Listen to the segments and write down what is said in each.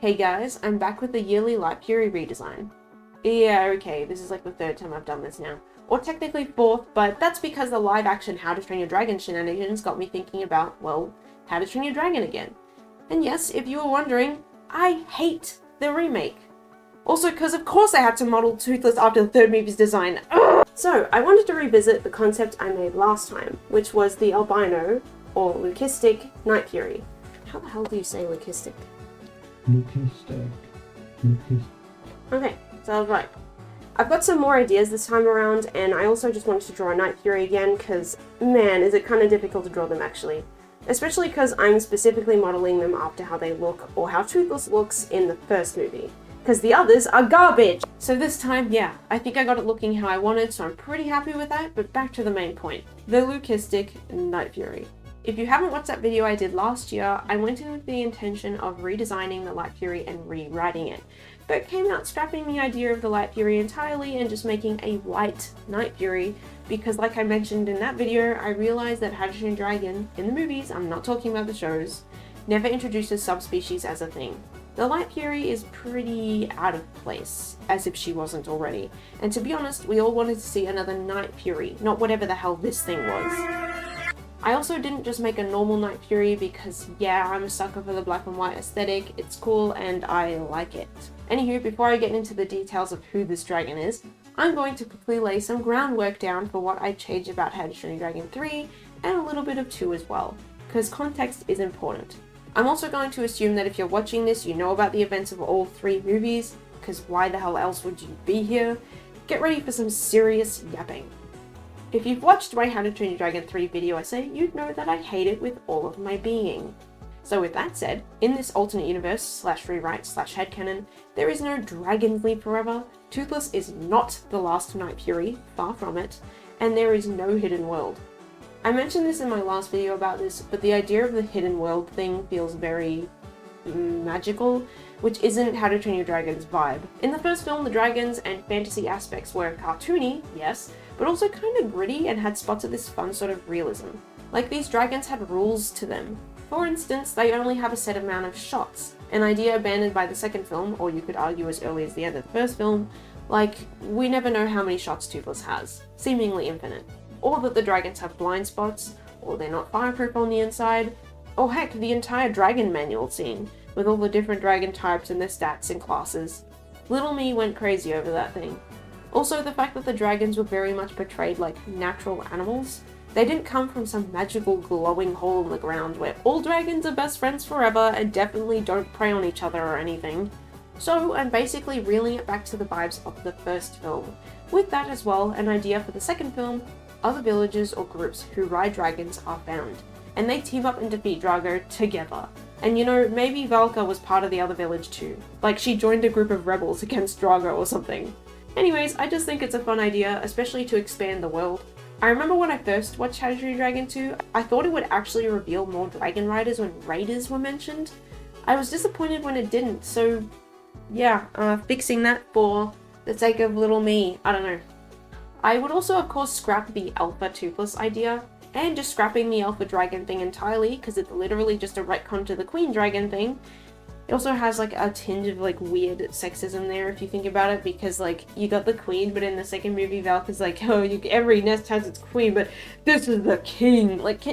Hey guys, I'm back with the yearly Light Fury redesign. Yeah, okay, this is like the third time I've done this now. Or technically fourth, but that's because the live action How to Train Your Dragon shenanigans got me thinking about, well, How to Train Your Dragon again. And yes, if you were wondering, I hate the remake. Also, because of course I had to model Toothless after the third movie's design. Ugh! So, I wanted to revisit the concept I made last time, which was the albino, or leucistic, Night Fury. How the hell do you say leucistic? Leucistic. Okay, so I was right. I've got some more ideas this time around, and I also just wanted to draw a Night Fury again, because, man, is it kind of difficult to draw them actually. Especially because I'm specifically modeling them after how they look, or how Toothless looks in the first movie. Because the others are garbage! So this time, yeah, I think I got it looking how I wanted, so I'm pretty happy with that, but back to the main point. The leucistic Night Fury. If you haven't watched that video I did last year, I went in with the intention of redesigning the Light Fury and rewriting it, but came out scrapping the idea of the Light Fury entirely and just making a white Night Fury, because like I mentioned in that video, I realized that How to Train Your Dragon, in the movies, I'm not talking about the shows, never introduces subspecies as a thing. The Light Fury is pretty out of place, as if she wasn't already, and to be honest, we all wanted to see another Night Fury, not whatever the hell this thing was. I also didn't just make a normal Night Fury because, yeah, I'm a sucker for the black and white aesthetic, it's cool and I like it. Anywho, before I get into the details of who this dragon is, I'm going to quickly lay some groundwork down for what I changed about How to Train Your Dragon 3 and a little bit of 2 as well, because context is important. I'm also going to assume that if you're watching this, you know about the events of all 3 movies, because why the hell else would you be here? Get ready for some serious yapping. If you've watched my How to Train Your Dragon 3 video essay, you'd know that I hate it with all of my being. So with that said, in this alternate universe / rewrite / headcanon, there is no dragons live forever, Toothless is not the last Night Fury, far from it, and there is no hidden world. I mentioned this in my last video about this, but the idea of the hidden world thing feels very magical, which isn't How to Train Your Dragon's vibe. In the first film, the dragons and fantasy aspects were cartoony, yes, but also kind of gritty and had spots of this fun sort of realism. Like these dragons had rules to them. For instance, they only have a set amount of shots, an idea abandoned by the second film, or you could argue as early as the end of the first film, like, we never know how many shots Toothless has, seemingly infinite. Or that the dragons have blind spots, or they're not fireproof on the inside, or heck, the entire dragon manual scene, with all the different dragon types and their stats and classes. Little me went crazy over that thing. Also, the fact that the dragons were very much portrayed like natural animals. They didn't come from some magical glowing hole in the ground where all dragons are best friends forever and definitely don't prey on each other or anything. So I'm basically reeling it back to the vibes of the first film. With that as well, an idea for the second film, other villages or groups who ride dragons are found, and they team up and defeat Drago together. And you know, maybe Valka was part of the other village too. Like she joined a group of rebels against Drago or something. Anyways, I just think it's a fun idea, especially to expand the world. I remember when I first watched How to Train Your Dragon 2, I thought it would actually reveal more dragon riders when raiders were mentioned. I was disappointed when it didn't, so yeah, fixing that for the sake of little me, I don't know. I would also of course scrap the alpha Toothless idea, and just scrapping the alpha dragon thing entirely, because it's literally just a retcon to the queen dragon thing. It also has like a tinge of like weird sexism there if you think about it, because like you got the queen, but in the second movie Valka's like, oh, every nest has its queen, but this is the king. Like,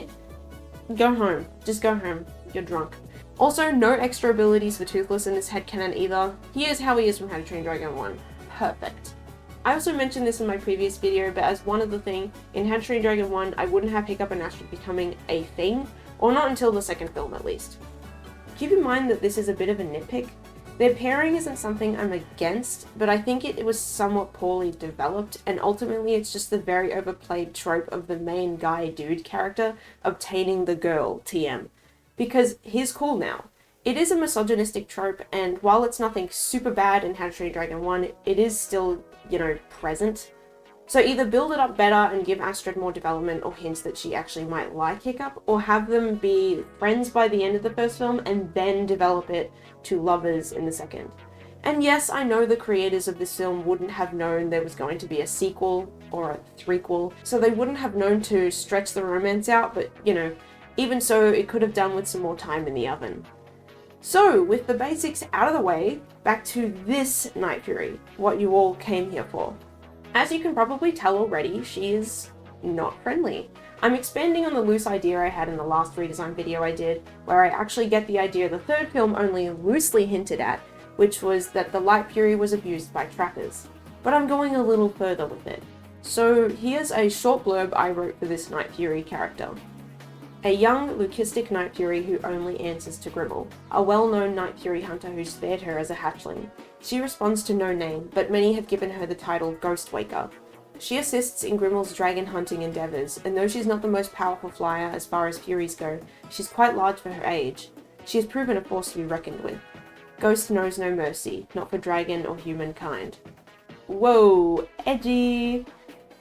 go home. Just go home. You're drunk. Also, no extra abilities for Toothless in this headcanon either. He is how he is from How to Train Your Dragon 1. Perfect. I also mentioned this in my previous video, but as one other thing, in How to Train Your Dragon 1, I wouldn't have Hiccup and Astrid becoming a thing, or not until the second film at least. Keep in mind that this is a bit of a nitpick. Their pairing isn't something I'm against, but I think it was somewhat poorly developed, and ultimately it's just the very overplayed trope of the main guy dude character obtaining the girl, TM. Because he's cool now. It is a misogynistic trope, and while it's nothing super bad in How to Train Your Dragon 1, it is still, you know, present. So either build it up better and give Astrid more development or hints that she actually might like Hiccup, or have them be friends by the end of the first film and then develop it to lovers in the second. And yes, I know the creators of this film wouldn't have known there was going to be a sequel or a threequel, so they wouldn't have known to stretch the romance out, but you know, even so, it could have done with some more time in the oven. So, with the basics out of the way, back to this Night Fury, what you all came here for. As you can probably tell already, she is not friendly. I'm expanding on the loose idea I had in the last redesign video I did, where I actually get the idea the third film only loosely hinted at, which was that the Light Fury was abused by trackers. But I'm going a little further with it. So here's a short blurb I wrote for this Night Fury character. A young, leucistic Night Fury who only answers to Grimmel, a well-known Night Fury hunter who spared her as a hatchling. She responds to no name, but many have given her the title Ghost Waker. She assists in Grimmel's dragon hunting endeavours, and though she's not the most powerful flyer as far as Furies go, she's quite large for her age. She has proven a force to be reckoned with. Ghost knows no mercy, not for dragon or humankind. Whoa, edgy!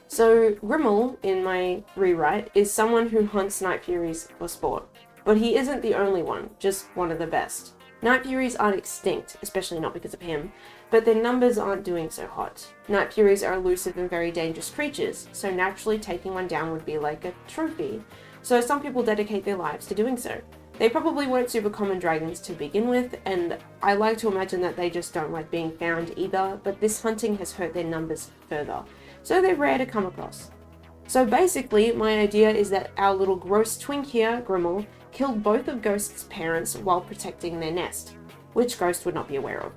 So, Grimmel, in my rewrite, is someone who hunts Night Furies for sport. But he isn't the only one, just one of the best. Night Furies aren't extinct, especially not because of him, but their numbers aren't doing so hot. Night Furies are elusive and very dangerous creatures, so naturally taking one down would be like a trophy. So some people dedicate their lives to doing so. They probably weren't super common dragons to begin with, and I like to imagine that they just don't like being found either, but this hunting has hurt their numbers further. So they're rare to come across. So basically, my idea is that our little gross twink here, Grimmel, killed both of Ghost's parents while protecting their nest, which Ghost would not be aware of.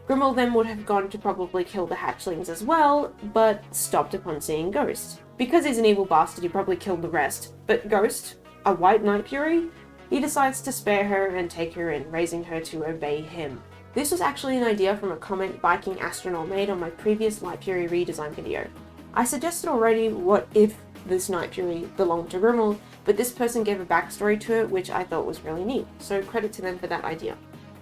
Grimmel then would have gone to probably kill the hatchlings as well, but stopped upon seeing Ghost. Because he's an evil bastard, he probably killed the rest, but Ghost, a white Night Fury, he decides to spare her and take her in, raising her to obey him. This was actually an idea from a comment Viking Astronaut made on my previous Light Fury redesign video. I suggested already what if this Night Fury belonged to Grimmel, but this person gave a backstory to it which I thought was really neat, so credit to them for that idea.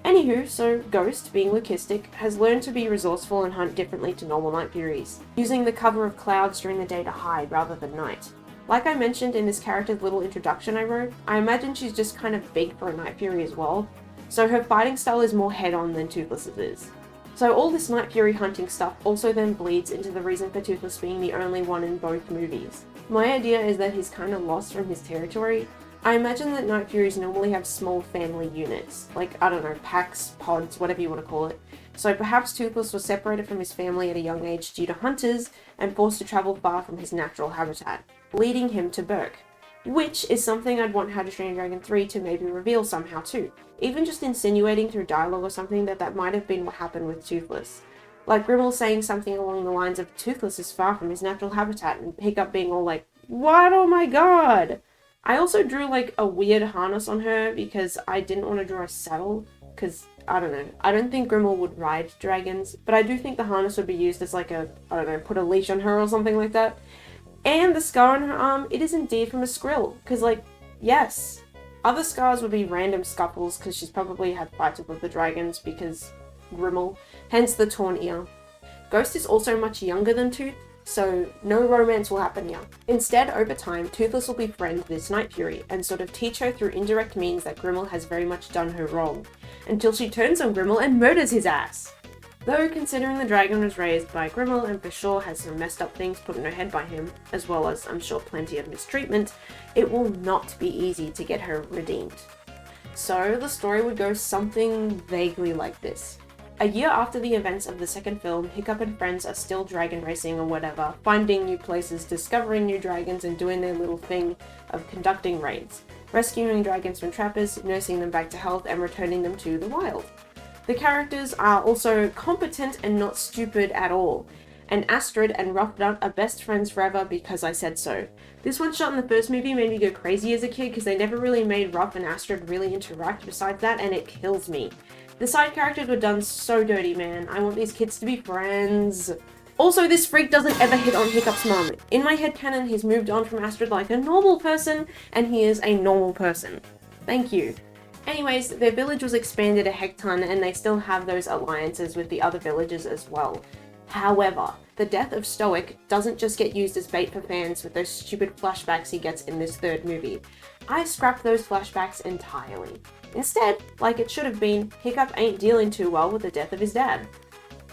Anywho, so Ghost, being leucistic, has learned to be resourceful and hunt differently to normal Night Furies, using the cover of clouds during the day to hide rather than night. Like I mentioned in this character's little introduction I wrote, I imagine she's just kind of big for a Night Fury as well, so her fighting style is more head-on than Toothless's is. So all this Night Fury hunting stuff also then bleeds into the reason for Toothless being the only one in both movies. My idea is that he's kind of lost from his territory. I imagine that Night Furies normally have small family units, like, I don't know, packs, pods, whatever you want to call it. So perhaps Toothless was separated from his family at a young age due to hunters and forced to travel far from his natural habitat, leading him to Burke. Which is something I'd want How to Train Your Dragon 3 to maybe reveal somehow too. Even just insinuating through dialogue or something that might have been what happened with Toothless. Like Grimmel saying something along the lines of Toothless is far from his natural habitat and Hiccup being all like, what? Oh my god! I also drew like a weird harness on her because I didn't want to draw a saddle because, I don't know, I don't think Grimmel would ride dragons, but I do think the harness would be used as like a, I don't know, put a leash on her or something like that. And the scar on her arm, it is indeed from a skrill, because like, yes. Other scars would be random scuffles, because she's probably had fights with the dragons, because Grimmel, hence the torn ear. Ghost is also much younger than Tooth, so no romance will happen here. Instead, over time, Toothless will befriend this Night Fury, and sort of teach her through indirect means that Grimmel has very much done her wrong, until she turns on Grimmel and murders his ass! Though, considering the dragon was raised by Grimmel and for sure has some messed up things put in her head by him, as well as, I'm sure, plenty of mistreatment, it will not be easy to get her redeemed. So, the story would go something vaguely like this. A year after the events of the second film, Hiccup and friends are still dragon racing or whatever, finding new places, discovering new dragons and doing their little thing of conducting raids, rescuing dragons from trappers, nursing them back to health and returning them to the wild. The characters are also competent and not stupid at all, and Astrid and Rough Nut are best friends forever because I said so. This one shot in the first movie made me go crazy as a kid because they never really made Rough and Astrid really interact besides that, and it kills me. The side characters were done so dirty, man. I want these kids to be friends. Also, this freak doesn't ever hit on Hiccup's mum. In my headcanon, he's moved on from Astrid like a normal person, and he is a normal person. Thank you. Anyways, their village was expanded a hecton and they still have those alliances with the other villages as well. However, the death of Stoic doesn't just get used as bait for fans with those stupid flashbacks he gets in this third movie. I scrapped those flashbacks entirely. Instead, like it should have been, Hiccup ain't dealing too well with the death of his dad.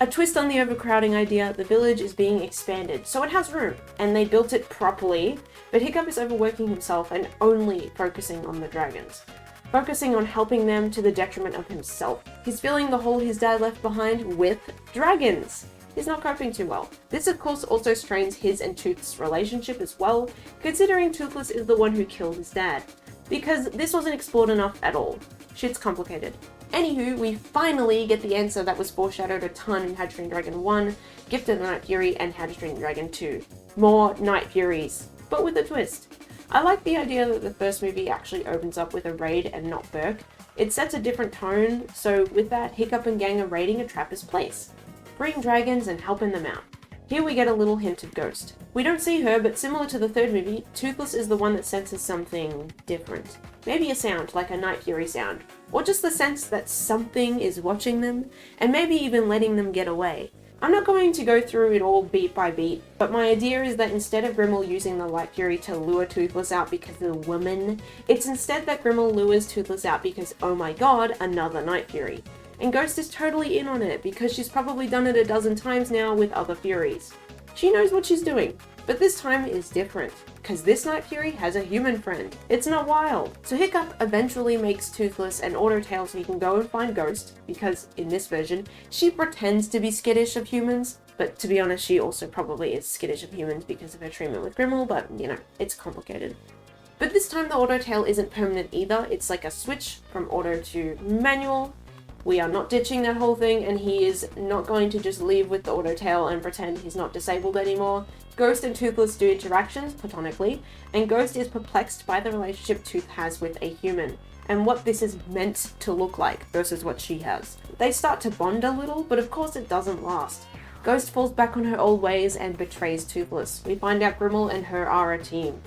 A twist on the overcrowding idea, the village is being expanded, so it has room, and they built it properly, but Hiccup is overworking himself and only focusing on the dragons. focusing on helping them to the detriment of himself. He's filling the hole his dad left behind with dragons. He's not coping too well. This of course also strains his and Tooth's relationship as well, considering Toothless is the one who killed his dad. Because this wasn't explored enough at all. Shit's complicated. Anywho, we finally get the answer that was foreshadowed a ton in How to Train Dragon 1, Gift of the Night Fury, and How to Train Dragon 2. More Night Furies, but with a twist. I like the idea that the first movie actually opens up with a raid and not Burke. It sets a different tone, so with that, Hiccup and gang are raiding a trapper's place, freeing dragons and helping them out. Here we get a little hint of Ghost. We don't see her, but similar to the third movie, Toothless is the one that senses something different. Maybe a sound, like a Night Fury sound, or just the sense that something is watching them, and maybe even letting them get away. I'm not going to go through it all beat by beat, but my idea is that instead of Grimmel using the Light Fury to lure Toothless out because of the woman, it's instead that Grimmel lures Toothless out because, oh my god, another Night Fury. And Ghost is totally in on it because she's probably done it a dozen times now with other Furies. She knows what she's doing, but this time is different, because this Night Fury has a human friend. It's not wild. So Hiccup eventually makes Toothless an auto tail so he can go and find Ghost, because in this version, she pretends to be skittish of humans, but to be honest, she also probably is skittish of humans because of her treatment with Grimmel, but you know, it's complicated. But this time the auto tail isn't permanent either, it's like a switch from auto to manual. We are not ditching that whole thing, and he is not going to just leave with the auto tail and pretend he's not disabled anymore. Ghost and Toothless do interactions, platonically, and Ghost is perplexed by the relationship Tooth has with a human, and what this is meant to look like versus what she has. They start to bond a little, but of course it doesn't last. Ghost falls back on her old ways and betrays Toothless. We find out Grimmel and her are a team.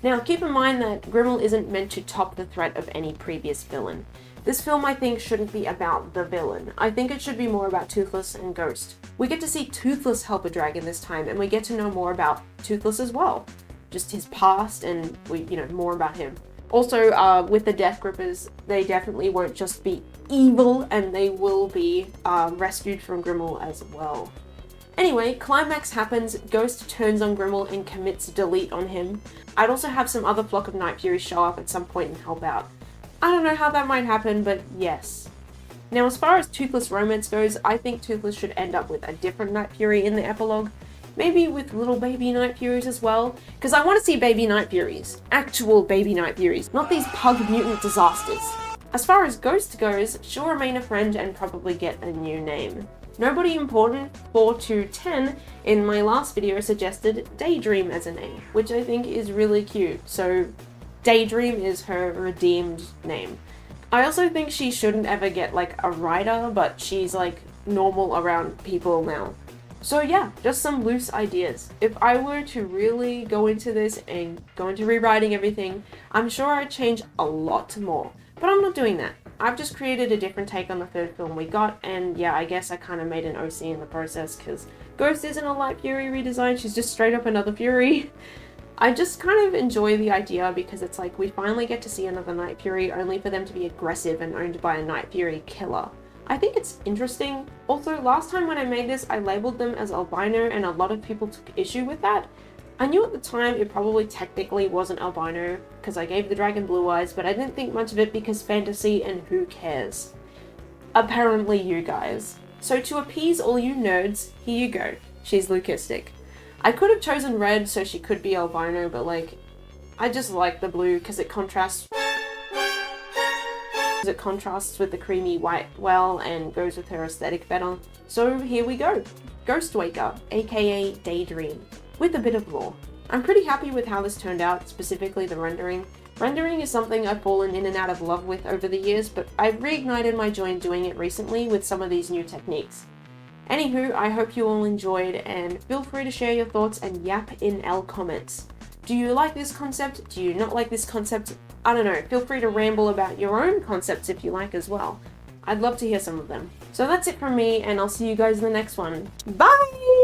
Now keep in mind that Grimmel isn't meant to top the threat of any previous villain. This film, I think, shouldn't be about the villain. I think it should be more about Toothless and Ghost. We get to see Toothless help a dragon this time, and we get to know more about Toothless as well. Just his past, and more about him. Also, with the Death Grippers, they definitely won't just be evil, and they will be rescued from Grimmel as well. Anyway, climax happens, Ghost turns on Grimmel and commits delete on him. I'd also have some other flock of Night Furies show up at some point and help out. I don't know how that might happen, but yes. Now, as far as Toothless romance goes, I think Toothless should end up with a different Night Fury in the epilogue. Maybe with little baby Night Furies as well, because I want to see baby Night Furies. Actual baby Night Furies, not these pug mutant disasters. As far as Ghost goes, she'll remain a friend and probably get a new name. Nobody important 4 to 10 in my last video suggested Daydream as a name, which I think is really cute, so Daydream is her redeemed name. I also think she shouldn't ever get like a rider, but she's like normal around people now. So yeah, just some loose ideas. If I were to really go into this and go into rewriting everything, I'm sure I'd change a lot more. But I'm not doing that. I've just created a different take on the third film we got, and yeah, I guess I kind of made an OC in the process, because Ghost isn't a Light Fury redesign, she's just straight up another Fury. I just kind of enjoy the idea because it's like we finally get to see another Night Fury only for them to be aggressive and owned by a Night Fury killer. I think it's interesting. Also, last time when I made this, I labeled them as albino and a lot of people took issue with that. I knew at the time it probably technically wasn't albino because I gave the dragon blue eyes, but I didn't think much of it because fantasy and who cares? Apparently you guys. So to appease all you nerds, here you go. She's leucistic. I could have chosen red so she could be albino, but like, I just like the blue because it contrasts with the creamy white well and goes with her aesthetic better. So here we go. Ghost Waker, aka Daydream, with a bit of lore. I'm pretty happy with how this turned out, specifically the rendering. Rendering is something I've fallen in and out of love with over the years, but I've reignited my joy in doing it recently with some of these new techniques. Anywho, I hope you all enjoyed, and feel free to share your thoughts and yap in L comments. Do you like this concept? Do you not like this concept? I don't know, feel free to ramble about your own concepts if you like as well. I'd love to hear some of them. So that's it from me, and I'll see you guys in the next one. Bye!